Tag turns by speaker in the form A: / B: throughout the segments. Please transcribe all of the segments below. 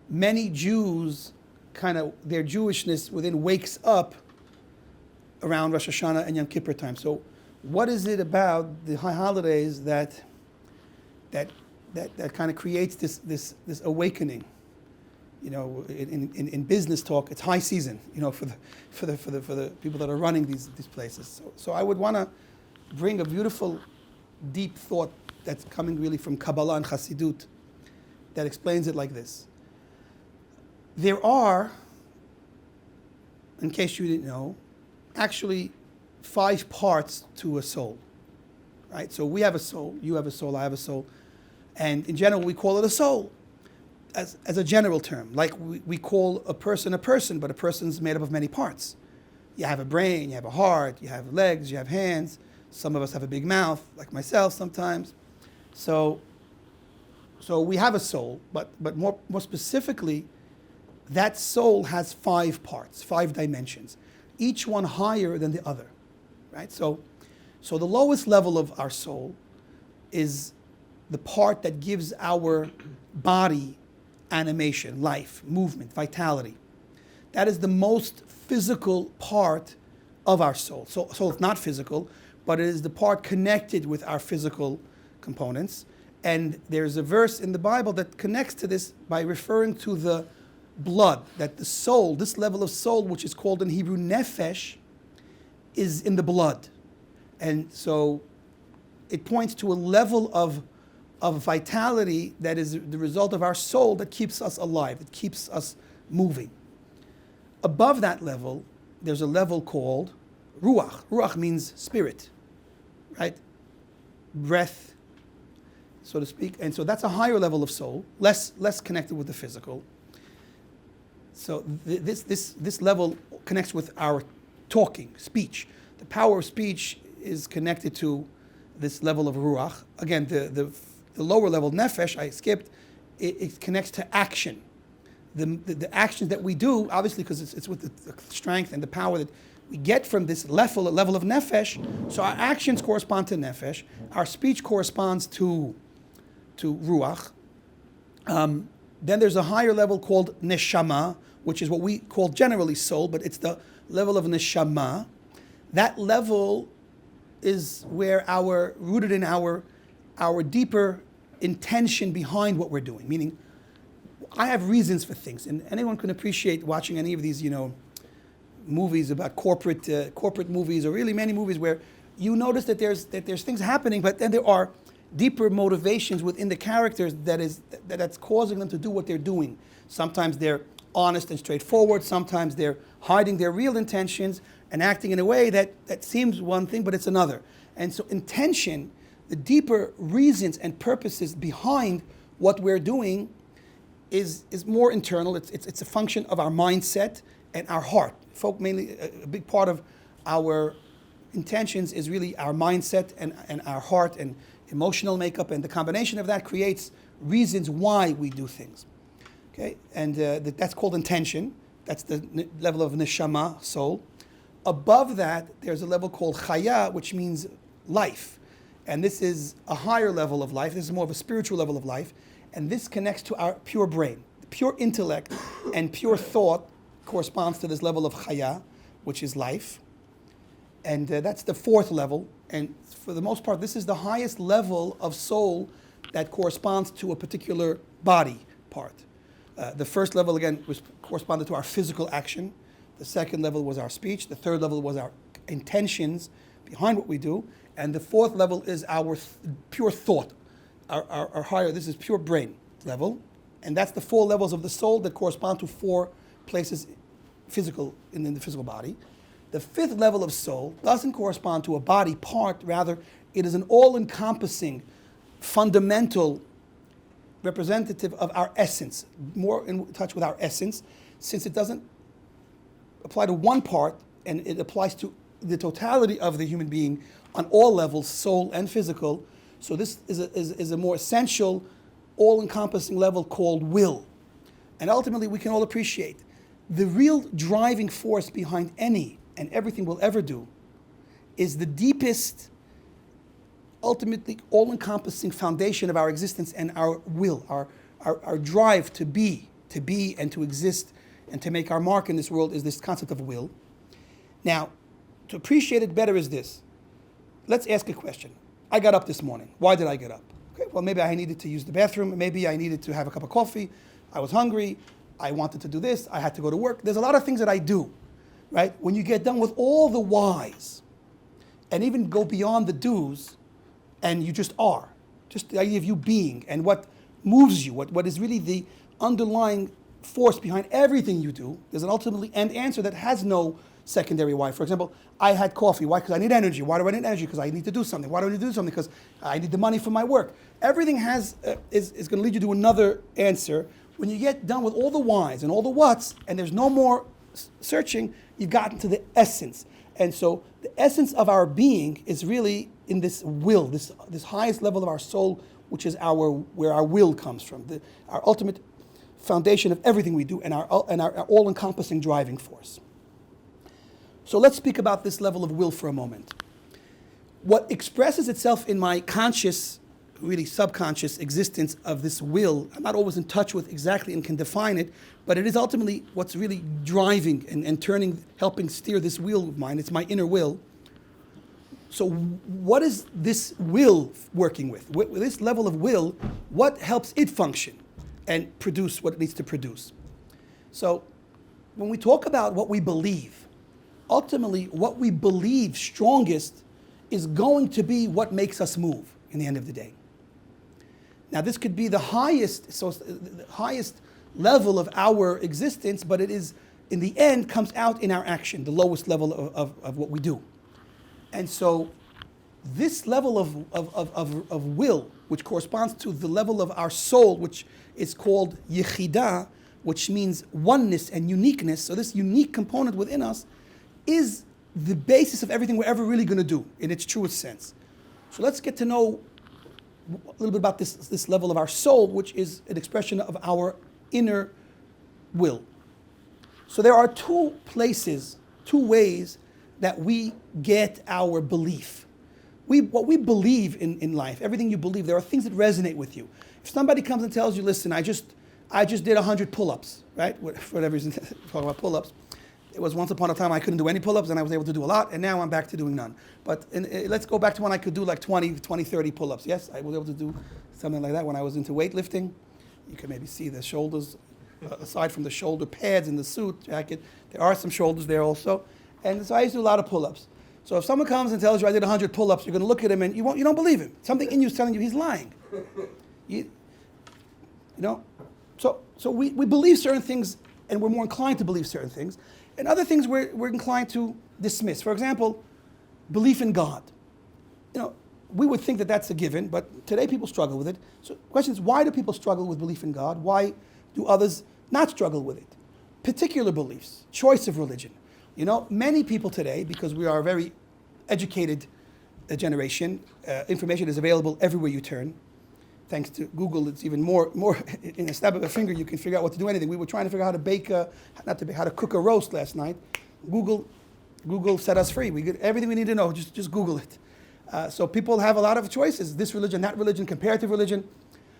A: many Jews their Jewishness within wakes up around Rosh Hashanah and Yom Kippur time. So what is it about the high holidays that kind of creates this awakening? You know, in business talk, it's high season, you know, for the people that are running these places. So I would want to bring a beautiful, deep thought that's coming really from Kabbalah and Chassidut that explains it like this. There are, in case you didn't know, actually 5 parts to a soul, right? So we have a soul, you have a soul, I have a soul, and in general we call it a soul as a general term. Like we call a person, but a person's made up of many parts. You have a brain, you have a heart, you have legs, you have hands. Some of us have a big mouth, like myself sometimes. So we have a soul, but more specifically, that soul has 5 parts, 5 dimensions, each one higher than the other, right? So the lowest level of our soul is the part that gives our body animation, life, movement, vitality. That is the most physical part of our soul. So it's not physical, but it is the part connected with our physical components. And there's a verse in the Bible that connects to this by referring to the blood, that the soul, this level of soul, which is called in Hebrew nefesh, is in the blood. And so it points to a level of vitality that is the result of our soul that keeps us alive, that keeps us moving. Above that level, there's a level called ruach. Ruach means spirit, right? Breath, so to speak. And so that's a higher level of soul, less connected with the physical. So this level connects with our talking, speech. The power of speech is connected to this level of ruach. Again, the lower level, nefesh, I skipped, it connects to action. The actions that we do, obviously, because it's with the strength and the power that we get from this level of nefesh. So our actions correspond to nefesh. Our speech corresponds to ruach. Then there's a higher level called neshama, which is what we call generally soul, but it's the level of neshama. That level is where rooted in our deeper intention behind what we're doing. Meaning, I have reasons for things, and anyone can appreciate watching any of these, movies about corporate movies, or really many movies where you notice that there's things happening, but then there are deeper motivations within the characters that's causing them to do what they're doing. Sometimes they're honest and straightforward. Sometimes they're hiding their real intentions and acting in a way that seems one thing, but it's another. And so intention, the deeper reasons and purposes behind what we're doing is more internal. It's a function of our mindset and our heart. Folk, mainly, a big part of our intentions is really our mindset and our heart and emotional makeup, and the combination of that creates reasons why we do things. Okay, and that's called intention. That's the level of neshama, soul. Above that, there's a level called chaya, which means life. And this is a higher level of life. This is more of a spiritual level of life. And this connects to our pure brain. Pure intellect and pure thought corresponds to this level of chaya, which is life. And that's the 4th level. And for the most part, this is the highest level of soul that corresponds to a particular body part. The first level, again, corresponded to our physical action. The second level was our speech. The third level was our intentions behind what we do. And the 4th level is our pure thought, our higher, this is pure brain level. And that's the 4 levels of the soul that correspond to 4 places in the physical body. The 5th level of soul doesn't correspond to a body part, rather it is an all-encompassing, fundamental representative of our essence, more in touch with our essence, since it doesn't apply to one part, and it applies to the totality of the human being on all levels, soul and physical. So this is a more essential, all-encompassing level called will. And ultimately, we can all appreciate the real driving force behind any and everything we'll ever do is the deepest, ultimately all-encompassing foundation of our existence and our will, our drive to be to be and to exist and to make our mark in this world is this concept of will. Now, to appreciate it better is this. Let's ask a question. I got up this morning. Why did I get up? Okay, well, maybe I needed to use the bathroom. Maybe I needed to have a cup of coffee. I was hungry. I wanted to do this. I had to go to work. There's a lot of things that I do, right? When you get done with all the whys and even go beyond the do's and you just are, just the idea of you being and what moves you, what is really the underlying force behind everything you do, there's an ultimately end answer that has no secondary why. For example, I had coffee. Why? Because I need energy. Why do I need energy? Because I need to do something. Why do I need to do something? Because I need the money for my work. Everything is going to lead you to another answer. When you get done with all the whys and all the whats, and there's no more searching, you've gotten to the essence. And so the essence of our being is really in this will, this highest level of our soul, which is where our will comes from, our ultimate foundation of everything we do, and our all-encompassing driving force. So let's speak about this level of will for a moment. What expresses itself in my conscious, really subconscious existence of this will, I'm not always in touch with exactly and can define it, but it is ultimately what's really driving and turning, helping steer this wheel of mine. It's my inner will. So what is this will working with? With this level of will, what helps it function and produce what it needs to produce? So when we talk about what we believe, ultimately what we believe strongest is going to be what makes us move in the end of the day. Now this could be the highest level of our existence, but it is, in the end, comes out in our action, the lowest level of what we do. And so this level of will, which corresponds to the level of our soul, which is called yechidah, which means oneness and uniqueness. So this unique component within us is the basis of everything we're ever really going to do in its truest sense. So let's get to know a little bit about this level of our soul, which is an expression of our inner will. So there are two ways that we get our belief. What we believe in life, everything you believe, there are things that resonate with you. If somebody comes and tells you, listen, I just did 100 pull-ups, right? For whatever reason, talking about pull-ups. It was once upon a time I couldn't do any pull-ups and I was able to do a lot, and now I'm back to doing none. But let's go back to when I could do like 20, 30 pull-ups. Yes, I was able to do something like that when I was into weightlifting. You can maybe see the shoulders, aside from the shoulder pads in the suit jacket, there are some shoulders there also. And so I used to do a lot of pull-ups. So if someone comes and tells you I did 100 pull-ups, you're going to look at him and you don't believe him. Something in you is telling you he's lying. You know? So we believe certain things, and we're more inclined to believe certain things. And other things we're inclined to dismiss. For example, belief in God. You know, we would think that that's a given, but today people struggle with it. So the question is, why do people struggle with belief in God? Why do others not struggle with it? Particular beliefs, choice of religion. You know, many people today, because we are a very educated generation, information is available everywhere you turn. Thanks to Google, it's even more in a snap of a finger, you can figure out what to do anything. We were trying to figure out how to cook a roast last night. Google set us free. We get everything we need to know, just Google it. So people have a lot of choices, this religion, that religion, comparative religion.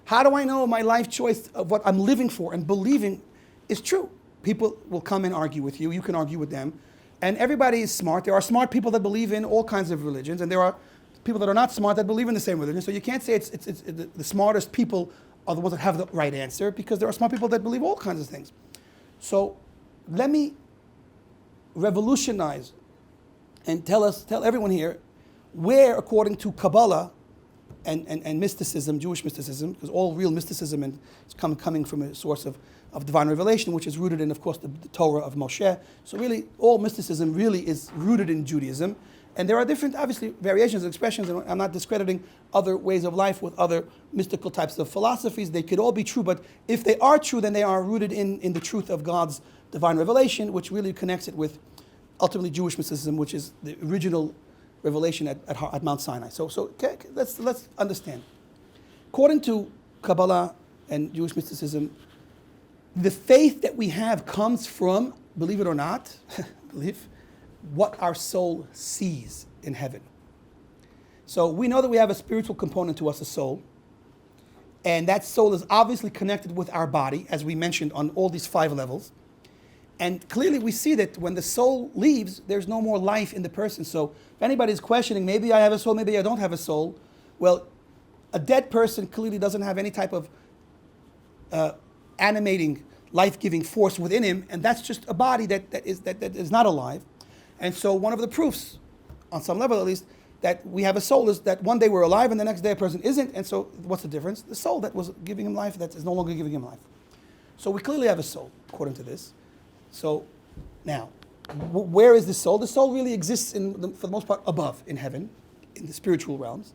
A: How do I know my life choice of what I'm living for and believing is true? People will come and argue with you. You can argue with them. And everybody is smart. There are smart people that believe in all kinds of religions, and there are people that are not smart that believe in the same religion. So you can't say it's the smartest people are the ones that have the right answer, because there are smart people that believe all kinds of things. So let me revolutionize and tell everyone here where, according to Kabbalah and mysticism, Jewish mysticism, because all real mysticism is coming from a source of divine revelation, which is rooted in, of course, the Torah of Moshe. So really, all mysticism really is rooted in Judaism. And there are different, obviously, variations and expressions, and I'm not discrediting other ways of life with other mystical types of philosophies. They could all be true, but if they are true, then they are rooted in the truth of God's divine revelation, which really connects it with ultimately Jewish mysticism, which is the original revelation at Mount Sinai. So okay, let's understand. According to Kabbalah and Jewish mysticism, the faith that we have comes from, believe it or not, what our soul sees in heaven. So we know that we have a spiritual component to us, a soul, And that soul is obviously connected with our body, as we mentioned, on all these 5 levels. And clearly we see that when the soul leaves, there's no more life in the person. So if anybody's questioning, maybe I have a soul, maybe I don't have a soul, well, a dead person clearly doesn't have any type of animating, life-giving force within him, and that's just a body that is not alive. And so one of the proofs, on some level at least, that we have a soul is that one day we're alive and the next day a person isn't. And so what's the difference? The soul that was giving him life, that is no longer giving him life. So we clearly have a soul, according to this. So now, where is the soul? The soul really exists, for the most part, above, in heaven, in the spiritual realms.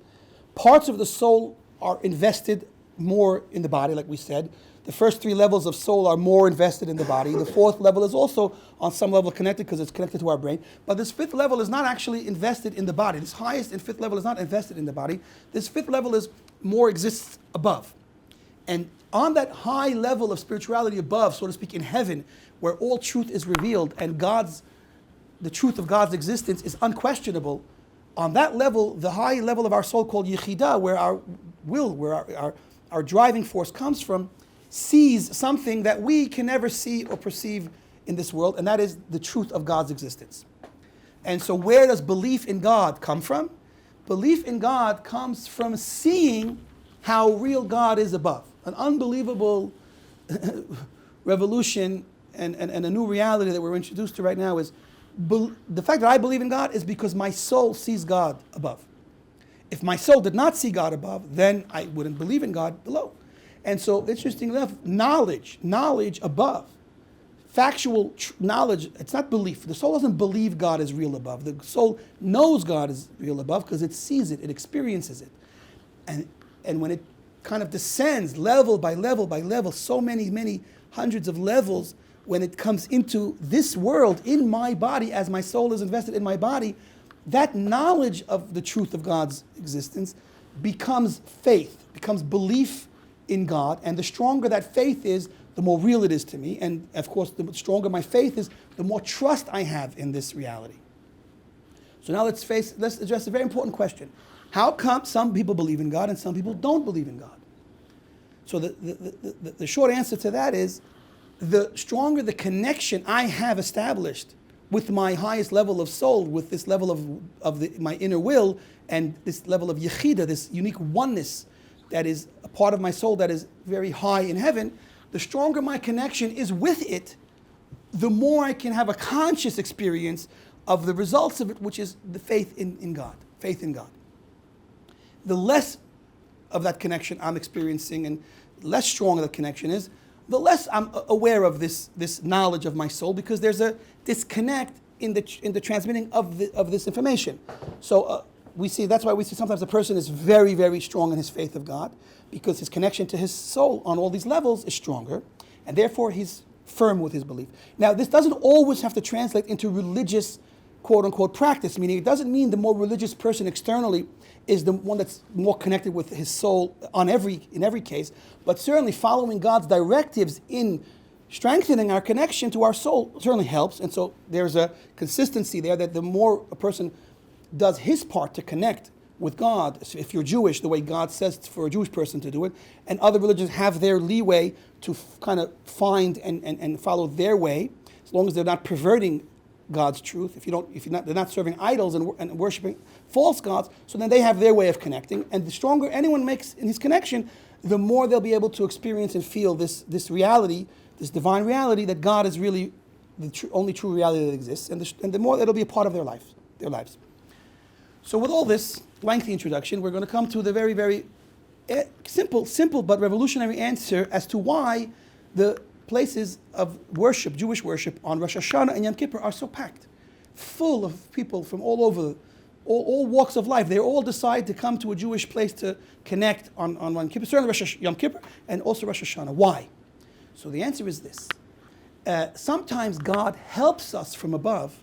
A: Parts of the soul are invested more in the body, like we said. The first 3 levels of soul are more invested in the body. The 4th level is also on some level connected because it's connected to our brain. But this 5th level is not actually invested in the body. This highest and 5th level is not invested in the body. This 5th level is more exists above. And on that high level of spirituality above, so to speak, in heaven, where all truth is revealed and the truth of God's existence is unquestionable, on that level, the high level of our soul called Yechidah, where our will, where our driving force comes from, sees something that we can never see or perceive in this world, and that is the truth of God's existence. And so where does belief in God come from? Belief in God comes from seeing how real God is above. An unbelievable revolution and a new reality that we're introduced to right now is the fact that I believe in God is because my soul sees God above. If my soul did not see God above, then I wouldn't believe in God below. And so, interestingly enough, knowledge above, factual knowledge, it's not belief. The soul doesn't believe God is real above. The soul knows God is real above because it sees it, it experiences it. And when it kind of descends level by level by level, so many hundreds of levels, when it comes into this world in my body, as my soul is invested in my body, that knowledge of the truth of God's existence becomes faith, becomes belief in God. And the stronger that faith is, the more real it is to me. And of course, the stronger my faith is, the more trust I have in this reality. So now let's address a very important question. How come some people believe in God and some people don't believe in God? So the short answer to that is, the stronger the connection I have established with my highest level of soul, with this level of my inner will, and this level of yechidah, this unique oneness that is a part of my soul that is very high in heaven, the stronger my connection is with it, the more I can have a conscious experience of the results of it, which is the faith in God, faith in God. The less of that connection I'm experiencing and less strong that connection is, the less I'm aware of this knowledge of my soul, because there's a disconnect in the transmitting of this information. So that's why we see sometimes a person is very, very strong in his faith of God, because his connection to his soul on all these levels is stronger, and therefore he's firm with his belief. Now, this doesn't always have to translate into religious, quote-unquote, practice, meaning it doesn't mean the more religious person externally is the one that's more connected with his soul in every case, but certainly following God's directives in strengthening our connection to our soul certainly helps. And so there's a consistency there that the more a person does his part to connect with God, if you're Jewish, the way God says for a Jewish person to do it, and other religions have their leeway to kind of find and follow their way, as long as they're not perverting God's truth. They're not serving idols and worshiping false gods, so then they have their way of connecting. And the stronger anyone makes in his connection, the more they'll be able to experience and feel this reality, this divine reality, that God is really the only true reality that exists, and the more that'll be a part of their lives. So with all this lengthy introduction, we're going to come to the very, very simple but revolutionary answer as to why the places of worship, Jewish worship, on Rosh Hashanah and Yom Kippur are so packed, full of people from all over, all walks of life. They all decide to come to a Jewish place to connect on Yom Kippur, certainly Yom Kippur, and also Rosh Hashanah. Why? So the answer is this. Sometimes God helps us from above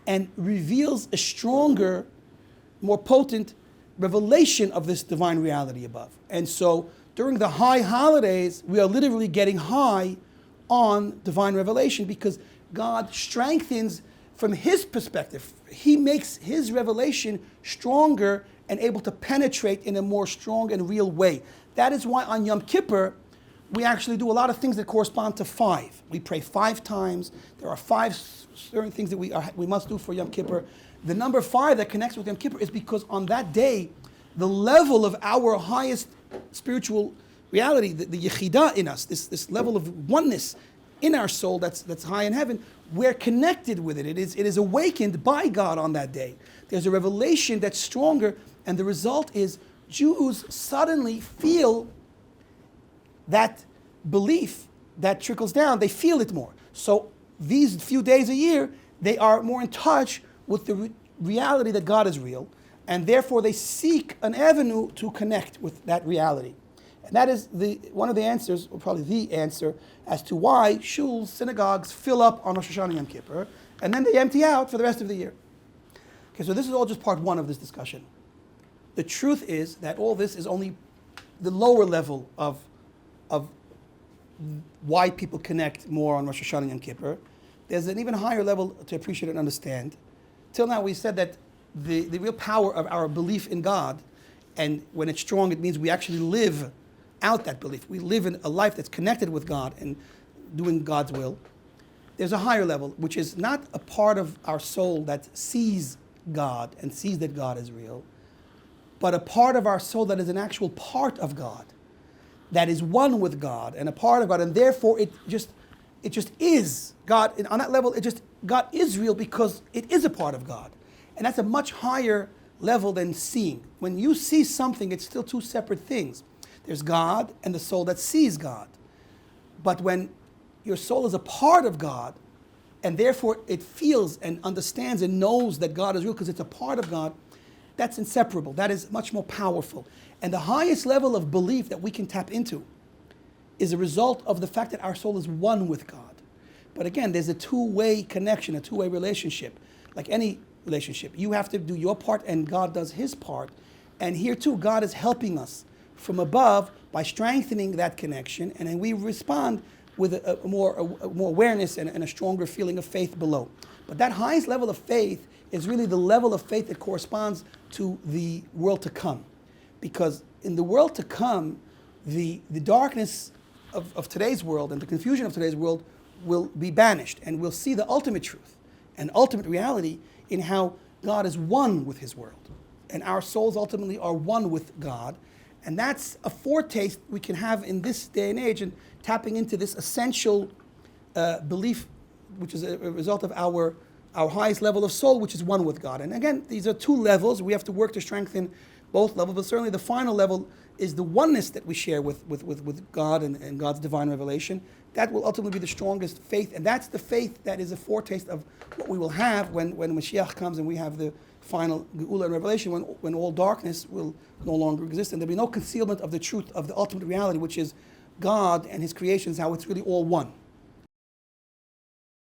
A: and reveals a stronger, more potent revelation of this divine reality above. And so during the high holidays, we are literally getting high on divine revelation, because God strengthens from his perspective. He makes his revelation stronger and able to penetrate in a more strong and real way. That is why on Yom Kippur, we actually do a lot of things that correspond to 5. We pray 5 times. There are 5 certain things that we must do for Yom Kippur. The number 5 that connects with Yom Kippur is because on that day, the level of our highest spiritual reality, the yechidah in us, this level of oneness in our soul that's high in heaven, we're connected with it. It is awakened by God on that day. There's a revelation that's stronger, and the result is Jews suddenly feel that belief that trickles down. They feel it more. So these few days a year, they are more in touch with the reality that God is real, and therefore they seek an avenue to connect with that reality. And that is one of the answers, or probably the answer, as to why shuls, synagogues, fill up on Rosh Hashanah and Yom Kippur, and then they empty out for the rest of the year. Okay, so this is all just part 1 of this discussion. The truth is that all this is only the lower level of why people connect more on Rosh Hashanah and Yom Kippur. There's an even higher level to appreciate and understand. Till now we said that the real power of our belief in God, and when it's strong, it means we actually live out that belief. We live in a life that's connected with God and doing God's will. There's a higher level, which is not a part of our soul that sees God and sees that God is real, but a part of our soul that is an actual part of God, that is one with God and a part of God, and therefore it just is God. And on that level, God is real because it is a part of God. And that's a much higher level than seeing. When you see something, it's still 2 separate things. There's God and the soul that sees God. But when your soul is a part of God, and therefore it feels and understands and knows that God is real because it's a part of God, that's inseparable. That is much more powerful. And the highest level of belief that we can tap into is a result of the fact that our soul is one with God. But again, there's a 2-way connection, a 2-way relationship. Like any relationship, you have to do your part and God does his part. And here too, God is helping us from above by strengthening that connection, and then we respond with a more awareness and a stronger feeling of faith below. But that highest level of faith is really the level of faith that corresponds to the world to come. Because in the world to come, the darkness of today's world and the confusion of today's world will be banished, and we'll see the ultimate truth and ultimate reality in how God is one with his world. And our souls ultimately are one with God. And that's a foretaste we can have in this day and age, and tapping into this essential belief, which is a result of our highest level of soul, which is one with God. And again, these are 2 levels. We have to work to strengthen both levels, but certainly the final level is the oneness that we share with God and God's divine revelation. That will ultimately be the strongest faith, and that's the faith that is a foretaste of what we will have when Mashiach comes and we have the final Geula and revelation, when all darkness will no longer exist, and there'll be no concealment of the truth of the ultimate reality, which is God and his creations, how it's really all one.